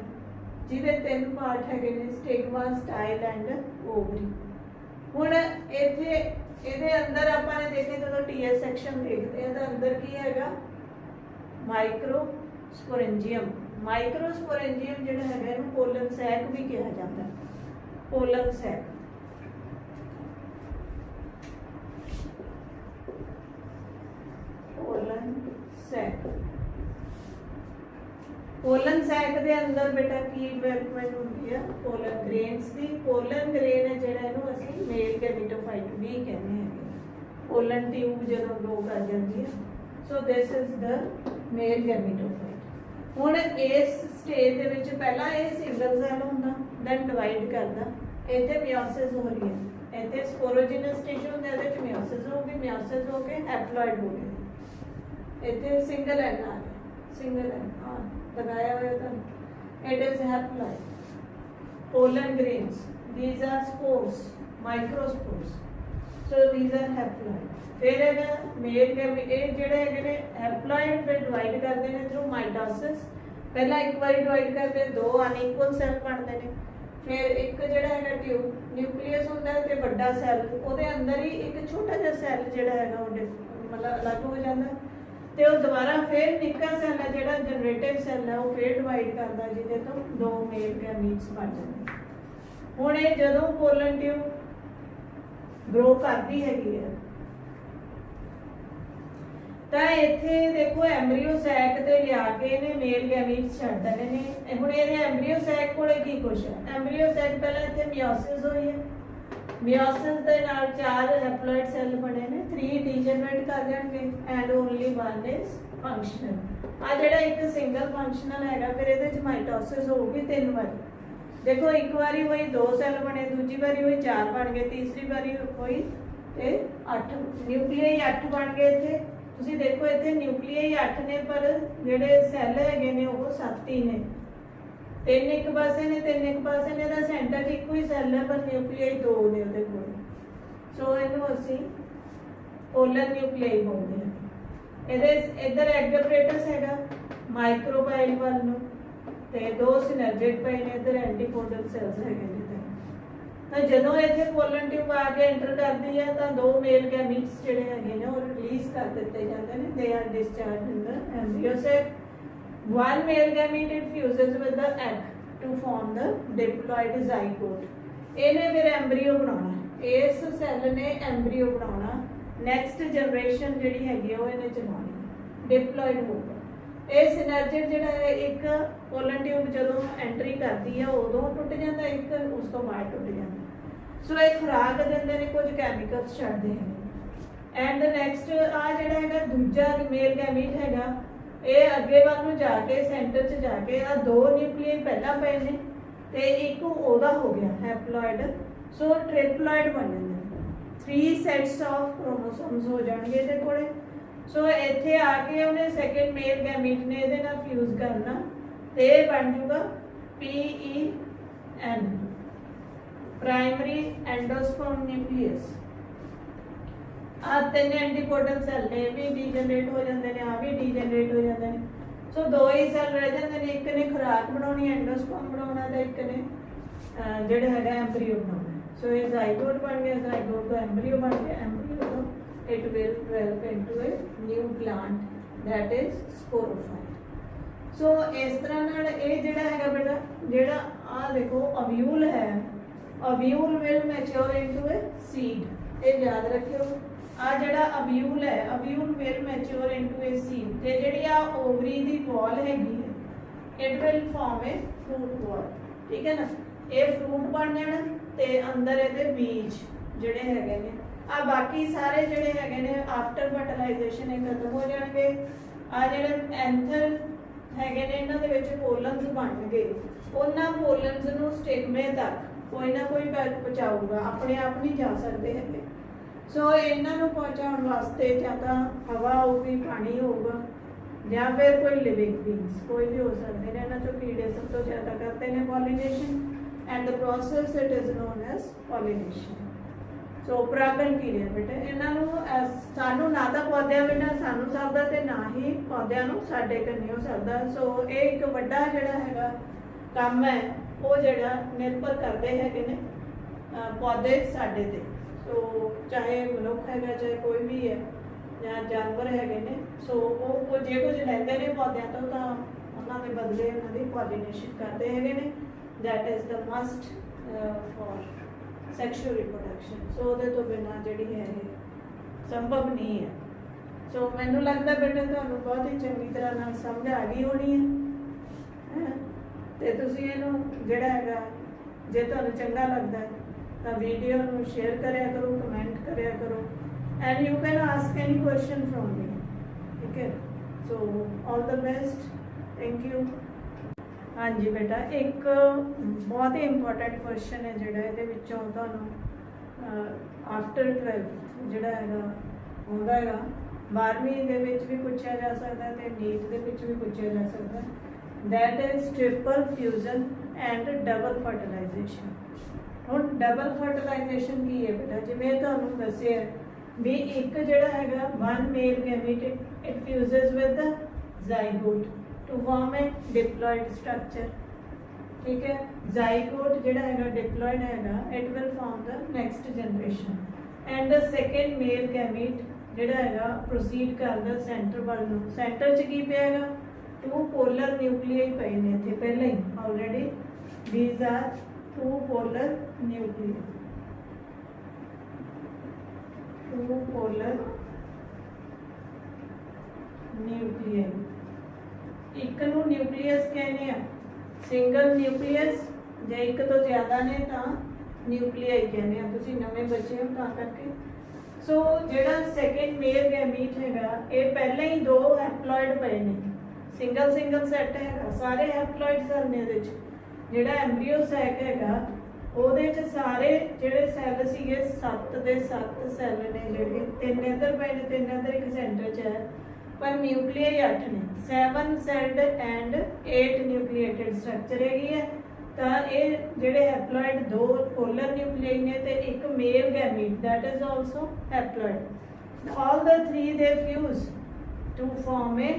Speaker 1: ਜਿਹਦੇ 3 ਪਾਰਟ ਹੈਗੇ ਨੇ ਸਟਿਗਮਾ, ਸਟਾਈਲ ਐਂਡ ਓਵਰੀ। ਹੁਣ ਇੱਥੇ ਇਹਦੇ ਅੰਦਰ ਆਪਾਂ ਨੇ ਦੇਖੇ ਜਦੋਂ ਟੀਐਸ ਸੈਕਸ਼ਨ ਦੇਖਦੇ ਆ ਤਾਂ ਅੰਦਰ ਕੀ ਹੈਗਾ ਮਾਈਕਰੋਸਪੋਰੈਂਜੀਅਮ। ਮਾਈਕਰੋਸਪੋਰੈਂਜੀਅਮ ਜਿਹੜਾ ਹੈਗਾ ਇਹਨੂੰ ਪੋਲਨ ਸੈਕ ਵੀ ਕਿਹਾ ਜਾਂਦਾ, ਪੋਲਨ ਸੈਕ। ਪੋਲਨ ਸੈਕ, ਪੋਲਨ ਸੈਕ ਦੇ ਅੰਦਰ ਬੇਟਾ ਕੀ ਡਿਵੈਲਪਮੈਂਟ ਹੁੰਦੀ ਹੈ ਪੋਲਨ ਗ੍ਰੇਨਸ ਦੀ। ਪੋਲਨ ਗ੍ਰੇਨ ਹੈ ਜਿਹੜਾ ਇਹਨੂੰ ਅਸੀਂ ਮੇਲ ਗੈਮੀਟੋਫਾਈਟ ਵੀ ਕਹਿੰਦੇ ਹੈਗੇ। ਪੋਲਨ ਟਿਊਬ ਜਦੋਂ ਗਰੋ ਕਰ ਜਾਂਦੀ ਹੈ, ਸੋ ਦਿਸ ਇਜ਼ ਦ ਮੇਲ ਗੈਮੀਟੋਫਾਈਟ। ਹੁਣ ਇਸ ਸਟੇਜ ਦੇ ਵਿੱਚ ਪਹਿਲਾਂ ਇਹ ਸਿੰਗਲ ਸੈਲ ਹੁੰਦਾ, ਦੈਨ ਡਿਵਾਈਡ ਕਰਦਾ, ਇੱਥੇ ਮਿਓਸਿਸ ਹੋ ਰਹੀ ਹੈ, ਇੱਥੇ ਸਪੋਰੋਜੀਨਸ ਟਿਸ਼ੂ ਹੁੰਦਾ, ਇਹਦੇ ਵਿੱਚ ਮਿਓਸਿਸ ਹੋ ਗਈ, ਮਿਓਸਿਸ ਹੋ ਕੇ ਹੈਪਲੋਇਡ ਹੋ ਗਏ। ਇੱਥੇ ਸਿੰਗਲ ਐਨ ਆ ਗਿਆ, ਸਿੰਗਲ ਐਨ लगाया हुआ था, it is haploid pollen grains, these are spores, microspores, so these are haploid। फिर है मेल ਜਿਹੜੇ ਹੈਗੇ ਨੇ haploid पे डिवाइड करते हैं थ्रू माइटोसिस। पहला एक बार डिवाइड करते हैं, 2 अनइक्वल सेल बनते हैं, फिर एक जिहड़ा हैगा ट्यूब न्यूक्लियस होंदा है ते वड्डा सैल उहदे अंदर ही एक छोटा जिहा सैल जिहड़ा हैगा वो मतलब अलग हो जाता है तो वो दोबारा फिर निक्का सैल है जिहड़ा जनरेटिव सैल है वो फिर डिवाइड करता जिहदे तो दो मेल गैमीट्स बन जाते हुण ये जदों पोलन ट्यूब ग्रो करती हैगी है ਤਾਂ ਇੱਥੇ देखो ਐਮਬਰੀਓ ਸੈਕ ਤੇ ਲਿਆ ਕੇ ਇਹਨੇ ਮੇਲ ਗੈਮੀਟਸ ਛੱਡ ਦੇਣੇ ਨੇ ਹੁਣ ਇਹਦੇ ਐਮਬਰੀਓ ਸੈਕ ਕੋਲੇ ਕੀ ਕੁਛ ਹੈ ਐਮਬਰੀਓ ਸੈਕ ਪਹਿਲਾਂ ਇੱਥੇ ਮਿਓਸਿਸ ਹੋਈ ਹੈ ਮਿਓਸਿਸ ਦੇ ਨਾਲ 4 ਹੈਪਲੋਇਡ ਸੈੱਲ ਬਣੇ ਨੇ 3 ਡੀਜਨਰੇਟ ਕਰ ਜਾਣਗੇ ਐਂਡ ਓਨਲੀ 1 ਇਜ਼ ਫੰਕਸ਼ਨਲ ਆ ਜਿਹੜਾ ਇੱਕ ਸਿੰਗਲ ਫੰਕਸ਼ਨਲ ਹੈਗਾ ਫਿਰ ਇਹਦੇ ਚ ਮਾਈਟੋਸਿਸ ਹੋਊਗੀ 3 ਵਾਰੀ ਦੇਖੋ ਇੱਕ ਵਾਰੀ ਹੋਈ 2 ਸੈੱਲ ਬਣੇ ਦੂਜੀ ਵਾਰੀ ਹੋਈ 4 ਬਣ ਗਏ ਤੀਸਰੀ ਵਾਰੀ ਹੋਈ ਤੇ 8 ਨਿਊਕਲੀਆਈ 8 ਬਣ ਗਏ ਇੱਥੇ ਤੁਸੀਂ ਦੇਖੋ ਇੱਥੇ ਨਿਊਕਲੀਆਈ 8 ਨੇ ਪਰ ਜਿਹੜੇ ਸੈੱਲ ਹੈਗੇ ਨੇ ਉਹ 7 ਹੀ ਨੇ ਤਿੰਨ ਇੱਕ ਪਾਸੇ ਨੇ ਤਿੰਨ ਇੱਕ ਪਾਸੇ ਨੇ ਦਾ ਸੈਂਟਰ 'ਚ ਇੱਕੋ ਹੀ ਸੈੱਲ ਹੈ ਪਰ ਨਿਊਕਲੀਆਈ 2 ਨੇ ਉਹਦੇ ਕੋਲ ਸੋ ਇਹਨੂੰ ਅਸੀਂ ਪੋਲਰ ਨਿਊਕਲੀਆਈ ਬੋਲਦੇ ਹਾਂ ਇਹਦੇ ਇੱਧਰ ਐਗਰੇਟਸ ਹੈਗਾ ਮਾਈਕਰੋਬਾਇਲ ਵੱਲ ਨੂੰ ਤੇ 2 ਸਿਨਰਜਿਕ ਪਏ ਨੇ ਇੱਧਰ ਐਂਟੀਪੋਡਲ ਸੈਲਸ ਹੈਗੇ ਨੇ ਤਾਂ ਜਦੋਂ ਇੱਥੇ ਪੋਲਨ ਟਿਊਬ ਆ ਕੇ ਐਂਟਰ ਕਰਦੀ ਹੈ ਤਾਂ 2 ਮੇਲ ਗੈਮੀਟਸ ਜਿਹੜੇ ਹੈਗੇ ਨੇ ਉਹ ਰਿਲੀਜ਼ ਕਰ ਦਿੱਤੇ ਜਾਂਦੇ ਨੇ they are discharged in the embryo sac one male gamete it fuses with the egg to form the diploid zygote ਇਹਨੇ ਫਿਰ ਐਮਬਰੀਓ ਬਣਾਉਣਾ ਇਸ ਸੈੱਲ ਨੇ ਐਮਬਰੀਓ ਬਣਾਉਣਾ ਨੈਕਸਟ ਜਨਰੇਸ਼ਨ ਜਿਹੜੀ ਹੈਗੀ ਉਹ ਇਹਨੇ ਚਲਾਉਣੀ ਡਿਪਲੋਇਡ ਹੋਊਗਾ ਇਹ ਸਿਨਰਜਿਕ ਜਿਹੜਾ ਹੈ ਇੱਕ ਪੋਲਨ ਟਿਊਬ ਜਦੋਂ ਐਂਟਰੀ ਕਰਦੀ ਹੈ ਉਦੋਂ ਟੁੱਟ ਜਾਂਦਾ ਇੱਕ ਉਸ ਤੋਂ ਬਾਅਦ ਟੁੱਟ ਜਾਂਦਾ ਸੋ ਇਹ ਖੁਰਾਕ ਦਿੰਦੇ ਨੇ ਕੁਝ ਕੈਮੀਕਲਸ ਛੱਡਦੇ ਹਨ ਐਂਡ ਨੈਕਸਟ ਆ ਜਿਹੜਾ ਹੈਗਾ ਦੂਜਾ ਮੇਲ ਗੈਮੀਟ ਹੈਗਾ ਇਹ ਅੱਗੇ ਵੱਲ ਨੂੰ ਜਾ ਕੇ ਸੈਂਟਰ 'ਚ ਜਾ ਕੇ ਆ 2 ਨਿਊਕਲੀਆਈ ਪਹਿਲਾਂ ਪਏ ਨੇ ਤੇ ਇੱਕ ਉਹਦਾ ਹੋ ਗਿਆ ਹੈਪਲੋਇਡ ਸੋ ਟ੍ਰਿਪਲੋਇਡ ਬਣ ਜਾਂਦੇ 3 ਸੈਟਸ ਆਫ ਕ੍ਰੋਮੋਸੋਮਸ ਹੋ ਜਾਣਗੇ ਇਹਦੇ ਕੋਲੇ ਸੋ ਇੱਥੇ ਆ ਕੇ ਉਹਨੇ ਸੈਕੰਡ ਮੇਲ ਗੈਮੀਟ ਨੇ ਇਹਦੇ ਨਾਲ ਫਿਊਜ਼ ਕਰਨਾ ਤੇ ਇਹ ਬਣ ਜੂਗਾ PEN ਪ੍ਰਾਇਮਰੀ ਐਂਡੋਸਪਰਮ ਨਿਊਕਲੀਅਸ ਆ ਤਿੰਨ ਐਂਟੀਪੋਡਲ ਸੈੱਲ ਨੇ ਵੀ ਡੀਜਨਰੇਟ ਹੋ ਜਾਂਦੇ ਨੇ ਆ ਵੀ ਡੀਜਨਰੇਟ ਹੋ ਜਾਂਦੇ ਨੇ ਸੋ 2 ਹੀ ਸੈੱਲ ਰਹਿ ਜਾਂਦੇ ਨੇ ਇੱਕ ਨੇ ਖੁਰਾਕ ਬਣਾਉਣੀ ਐਂਡੋਸਪਰਮ ਬਣਾਉਣਾ ਤੇ ਇੱਕ ਨੇ ਜਿਹੜਾ ਹੈਗਾ ਐਮਬਰੀਓ ਬਣਾਉਣਾ ਸੋ ਇਹ ਜ਼ਾਈਗੋਟ ਬਣ ਗਿਆ ਜ਼ਾਈਗੋਟ ਤੋਂ ਐਮਬਰੀਓ ਬਣ ਗਿਆ ਐਮਬਰੀਓ ਤੋਂ it will develop into a new plant that is sporophyte so ਇਸ ਤਰ੍ਹਾਂ ਨਾਲ ਇਹ ਜਿਹੜਾ ਹੈਗਾ ਬੇਟਾ ਜਿਹੜਾ ਆ ਦੇਖੋ ਓਵਿਊਲ ਹੈ ਓਵਿਊਲ will mature into a seed ਇਹ ਯਾਦ ਰੱਖਿਓ ਆ ਜਿਹੜਾ ਓਵਿਊਲ ਹੈ ਓਵਿਊਲ will mature into a seed ਤੇ ਜਿਹੜੀ ਆ ਓਵਰੀ ਦੀ ਵਾਲ ਹੈਗੀ ਹੈ it will form a fruit ball ਠੀਕ ਹੈ ਨਾ ਇਹ ਫਰੂਟ ਬਣ ਜਾਣਾ ਤੇ ਅੰਦਰ ਇਹਦੇ ਬੀਜ ਜਿਹੜੇ ਹੈਗੇ ਨੇ ਆ ਬਾਕੀ ਸਾਰੇ ਜਿਹੜੇ ਹੈਗੇ ਨੇ ਆਫਟਰ ਫਰਟੀਲਾਈਜੇਸ਼ਨ ਇਹ ਖਤਮ ਹੋ ਜਾਣਗੇ ਆ ਜਿਹੜੇ ਐਂਥਰ ਹੈਗੇ ਨੇ ਇਹਨਾਂ ਦੇ ਵਿੱਚ ਪੋਲਨਸ ਬਣਨਗੇ ਉਹਨਾਂ ਪੋਲਨਸ ਨੂੰ ਸਟਿਗਮੇ ਤੱਕ ਕੋਈ ਨਾ ਕੋਈ ਪਹੁੰਚਾਊਗਾ ਆਪਣੇ ਆਪ ਨਹੀਂ ਜਾ ਸਕਦੇ ਹੈਗੇ ਸੋ ਇਹਨਾਂ ਨੂੰ ਪਹੁੰਚਾਉਣ ਵਾਸਤੇ ਜਾਂ ਤਾਂ ਹਵਾ ਹੋਊਗੀ ਪਾਣੀ ਹੋਊਗਾ ਜਾਂ ਫਿਰ ਕੋਈ ਲਿਵਿੰਗ ਬੀਨਸ ਕੋਈ ਵੀ ਹੋ ਸਕਦੇ ਨੇ ਇਹਨਾਂ ਚੋਂ ਕੀੜੇ ਸਭ ਤੋਂ ਜ਼ਿਆਦਾ ਕਰਦੇ ਨੇ pollination and the process it is known as pollination so ਪਰਾਗਣ ਕਿਰਿਆ ਬੇਟੇ ਇਹਨਾਂ ਨੂੰ ਸਾਨੂੰ ਨਾ ਤਾਂ ਪੌਦਿਆਂ ਬਿਨਾਂ ਸਾਨੂੰ ਸਰਦਾ ਤੇ ਨਾ ਹੀ ਪੌਦਿਆਂ ਨੂੰ ਸਾਡੇ ਕੰਨਿਓ ਸਰਦਾ ਸੋ ਇਹ ਇੱਕ ਵੱਡਾ ਜਿਹੜਾ ਹੈਗਾ ਕੰਮ ਹੈ ਉਹ ਜਿਹੜਾ ਨਿਰਭਰ ਕਰਦੇ ਹੈਗੇ ਨੇ ਪੌਦੇ ਸਾਡੇ ਤੇ ਸੋ ਚਾਹੇ ਮਨੁੱਖ ਹੈਗਾ ਚਾਹੇ ਕੋਈ ਵੀ ਹੈ ਜਾਂ ਜਾਨਵਰ ਹੈਗੇ ਨੇ ਸੋ ਉਹ ਜੇ ਕੁਝ ਲੈਂਦੇ ਨੇ ਪੌਦਿਆਂ ਤੋਂ ਤਾਂ ਉਹਨਾਂ ਦੇ ਬਦਲੇ ਉਹਨਾਂ ਦੀ ਪੋਲੀਨੇਸ਼ਨ ਕਰਦੇ ਹੈਗੇ ਨੇ that is the must for sexual reproduction so ਉਹਦੇ ਤੋਂ ਬਿਨਾਂ ਜਿਹੜੀ ਹੈ ਇਹ ਸੰਭਵ ਨਹੀਂ ਹੈ ਸੋ ਮੈਨੂੰ ਲੱਗਦਾ ਬੇਟਾ ਤੁਹਾਨੂੰ ਬਹੁਤ ਹੀ ਚੰਗੀ ਤਰ੍ਹਾਂ ਨਾਲ ਸਮਝ ਆ ਗਈ ਹੋਣੀ ਹੈ ਤੇ ਤੁਸੀਂ ਇਹਨੂੰ ਜਿਹੜਾ ਹੈਗਾ ਜੇ ਤੁਹਾਨੂੰ ਚੰਗਾ ਲੱਗਦਾ ਤਾਂ ਵੀਡੀਓ ਨੂੰ ਸ਼ੇਅਰ ਕਰਿਆ ਕਰੋ ਕਮੈਂਟ ਕਰਿਆ ਕਰੋ and you can ask any question from me ਠੀਕ ਹੈ so all the best thank you ਹਾਂਜੀ ਬੇਟਾ ਇੱਕ ਬਹੁਤ ਹੀ ਇੰਪੋਰਟੈਂਟ ਕੁਐਸਚਨ ਹੈ ਜਿਹੜਾ ਇਹਦੇ ਵਿੱਚੋਂ ਤੁਹਾਨੂੰ ਆਫਟਰ 12th ਜਿਹੜਾ ਹੈਗਾ ਹੁੰਦਾ ਹੈਗਾ 12ਵੀਂ ਦੇ ਵਿੱਚ ਵੀ ਪੁੱਛਿਆ ਜਾ ਸਕਦਾ ਤੇ ਨੀਟ ਦੇ ਵਿੱਚ ਵੀ ਪੁੱਛਿਆ ਜਾ ਸਕਦਾ that is triple fusion and double fertilization ਹੁਣ ਡਬਲ ਫਰਟੀਲਾਈਜੇਸ਼ਨ ਕੀ ਹੈ ਬੇਟਾ ਜਿਵੇਂ ਤੁਹਾਨੂੰ ਦੱਸਿਆ ਵੀ ਇੱਕ ਜਿਹੜਾ ਹੈਗਾ one male gamete it fuses with the zygote to form a diploid structure ठीक है। zygote ਜਿਹੜਾ ਹੈਗਾ diploid ਹੈਗਾ, it will form the next generation, and the second male gamete ਜਿਹੜਾ ਹੈਗਾ proceed ਕਰਦਾ center ਵੱਲ ਨੂੰ। center 'ਚ ਕੀ ਪਿਆ ਹੈਗਾ, two polar nuclei ਪਏ ਨੇ ਇੱਥੇ ਪਹਿਲਾਂ ਹੀ already, these are two polar nuclei, two polar nuclei। ਇੱਕ ਨੂੰ nucleus ਕਹਿੰਦੇ ਆ, ਸਿੰਗਲ ਨਿਊਕਲੀਅਸ, ਜੇ ਇੱਕ ਤੋਂ ਜ਼ਿਆਦਾ ਨੇ ਤਾਂ ਨਿਊਕਲੀਆਈ ਕਹਿੰਦੇ ਆ। ਤੁਸੀਂ ਨਵੇਂ ਬੱਚੇ ਹੋ ਤਾਂ ਕਰਕੇ। ਸੋ ਜਿਹੜਾ ਸੈਕਿੰਡ ਮੇਲ ਗੈਮੀਟ ਹੈਗਾ, ਇਹ ਪਹਿਲਾਂ ਹੀ ਦੋ ਹੈਪਲੋਇਡ ਪਏ ਨੇ, ਸਿੰਗਲ ਸੈੱਟ ਹੈਗਾ, ਸਾਰੇ ਹੈਪਲੋਇਡ ਸੈੱਲ ਨੇ ਇਹਦੇ 'ਚ। ਜਿਹੜਾ ਐਮਬਰੀਓ ਸੈਕ ਹੈਗਾ ਉਹਦੇ 'ਚ ਸਾਰੇ ਜਿਹੜੇ ਸੈੱਲ ਸੀਗੇ 7 ਦੇ 7 ਸੈੱਲ ਨੇ, ਜਿਹੜੇ 3 ਇੱਧਰ ਪਏ ਨੇ, 3 ਇੱਧਰ, ਇੱਕ ਸੈਂਟਰ 'ਚ ਹੈ, पर न्यूक्लियाई 8 ने, 7 सेल्ड एंड 8 न्यूक्लिएटेड स्ट्रक्चर हैगी है। तो ये जेडे हैप्लॉइड दो पोलर न्यूक्लियाई ने ते एक male gamete, that is also haploid. All the three they fuse to form a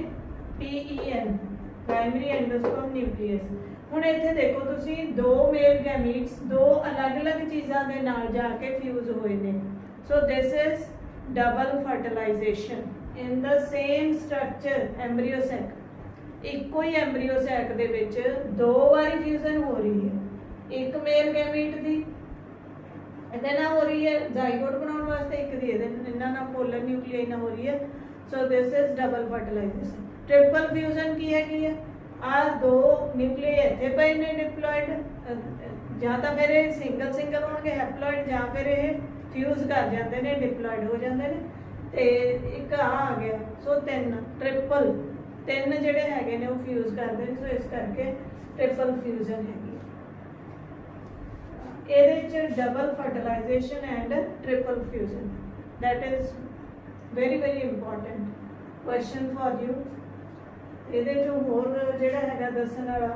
Speaker 1: PEN, primary endosperm nucleus. हुण इत्थे देखो तुसी दो मेल गैमीट्स दो अलग-अलग चीज़ां दे नाल जाके फ्यूज होए ने। So this is double fertilisation in the same structure embryo sac। ਇੱਕੋ ਹੀ ਐਮਬਰੀਓ ਸੈਕ ਦੇ ਵਿੱਚ ਦੋ ਵਾਰੀ ਫਿਊਜ਼ਨ ਹੋ ਰਹੀ ਹੈ, ਇੱਕ ਮੇਲ ਗੈਮੀਟ ਦੀ ਇਹਦੇ ਨਾਲ ਹੋ ਰਹੀ ਹੈ ਜ਼ਾਈਗੋਟ ਬਣਾਉਣ ਵਾਸਤੇ, ਇੱਕ ਦੀ ਇਹਨਾਂ ਨਾਲ ਪੋਲਰ ਨਿਊਕਲੀਆਈ ਨਾਲ ਹੋ ਰਹੀ ਹੈ। So this is double fertilisation. Triple fusion ਕੀ ਹੈਗੀ ਹੈ, ਆ ਦੋ ਨਿਊਕਲੀਆਈ ਇੱਥੇ ਪਏ ਨੇ ਡਿਪਲੋਇਡ, ਜਾਂ ਤਾਂ ਫਿਰ ਇਹ ਸਿੰਗਲ ਹੋਣਗੇ ਹੈਪਲੋਇਡ, ਜਾਂ ਫਿਰ ਇਹ ਫਿਊਜ਼ ਕਰ ਜਾਂਦੇ ਨੇ ਡਿਪਲੋਇਡ ਹੋ ਜਾਂਦੇ ਨੇ, ਤੇ ਇੱਕ ਆ ਗਿਆ। ਸੋ 3 ट्रिपल 3 ਜਿਹੜੇ ਹੈਗੇ ਨੇ ਉਹ ਫਿਊਜ਼ ਕਰਦੇ ਨੇ। ਸੋ ਇਸ ਕਰਕੇ ट्रिपल ਫਿਊਜ਼ਨ ਹੈਗੀ। ਇਹਦੇ 'ਚ double fertilisation and triple fusion, that is very important question for you. ਇਹਦੇ 'ਚ ਹੋਰ ਜਿਹੜਾ ਹੈਗਾ ਦੱਸਣ ਵਾਲਾ,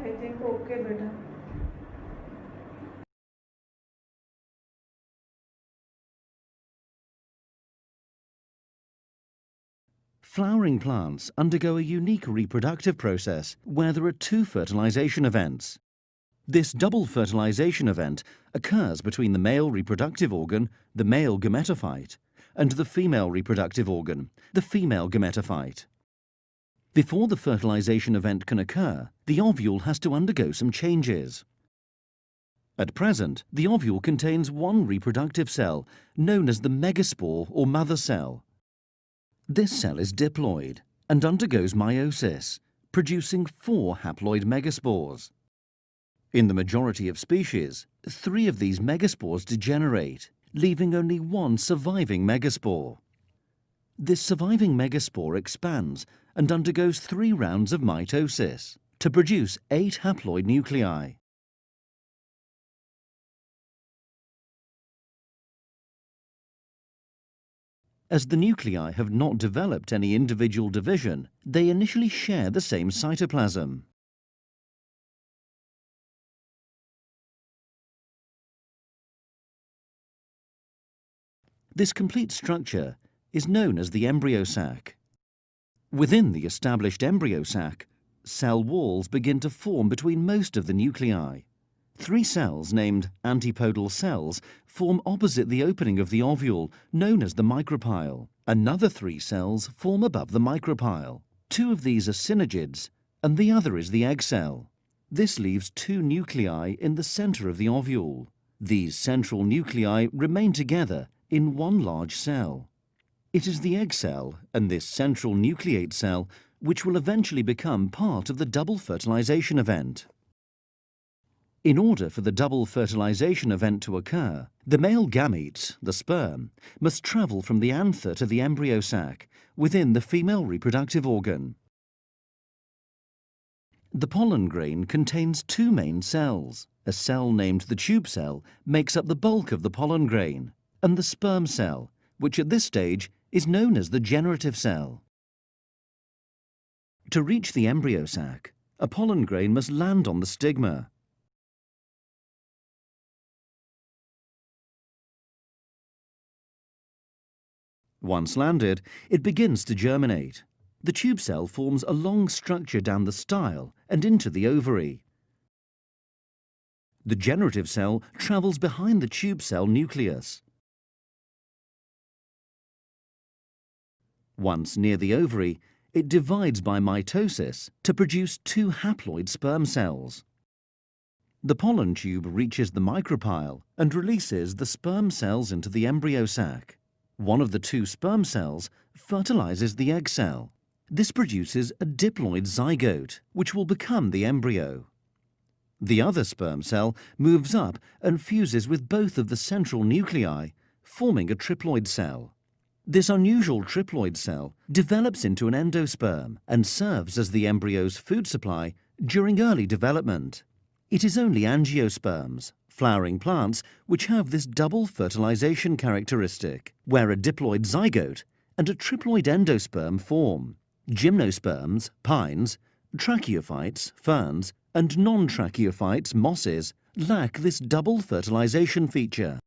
Speaker 1: I think okay beta।
Speaker 2: Flowering plants undergo a unique reproductive process where there are 2 fertilization events. This double fertilization event occurs between the male reproductive organ, the male gametophyte, and the female reproductive organ, the female gametophyte. Before the fertilization event can occur, the ovule has to undergo some changes. At present, the ovule contains one reproductive cell, known as the megaspore or mother cell. This cell is diploid and undergoes meiosis, producing 4 haploid megaspores. In the majority of species, 3 of these megaspores degenerate, leaving only one surviving megaspore. This surviving megaspore expands and undergoes 3 rounds of mitosis to produce 8 haploid nuclei. As the nuclei have not developed any individual division, they initially share the same cytoplasm. This complete structure is known as the embryo sac. Within the established embryo sac, cell walls begin to form between most of the nuclei. 3 cells named antipodal cells form opposite the opening of the ovule, known as the micropyle. Another 3 cells form above the micropyle. 2 of these are synogids, and the other is the egg cell. This leaves 2 nuclei in the center of the ovule. These central nuclei remain together in one large cell. It is the egg cell and this central nucleate cell which will eventually become part of the double fertilization event. In order for the double fertilization event to occur, the male gametes, the sperm, must travel from the anther to the embryo sac within the female reproductive organ. The pollen grain contains 2 main cells. A cell named the tube cell makes up the bulk of the pollen grain, and the sperm cell, which at this stage is known as the generative cell. To reach the embryo sac, a pollen grain must land on the stigma. Once landed, it begins to germinate. The tube cell forms a long structure down the style and into the ovary. The generative cell travels behind the tube cell nucleus. Once near the ovary, it divides by mitosis to produce 2 haploid sperm cells. The pollen tube reaches the micropyle and releases the sperm cells into the embryo sac. One of the 2 sperm cells fertilizes the egg cell. This produces a diploid zygote, which will become the embryo. The other sperm cell moves up and fuses with both of the central nuclei, forming a triploid cell. This unusual triploid cell develops into an endosperm and serves as the embryo's food supply during early development. It is only angiosperms, flowering plants, which have this double fertilization characteristic, where a diploid zygote and a triploid endosperm form. Gymnosperms, pines, tracheophytes, ferns, and non-tracheophytes, mosses, lack this double fertilization feature.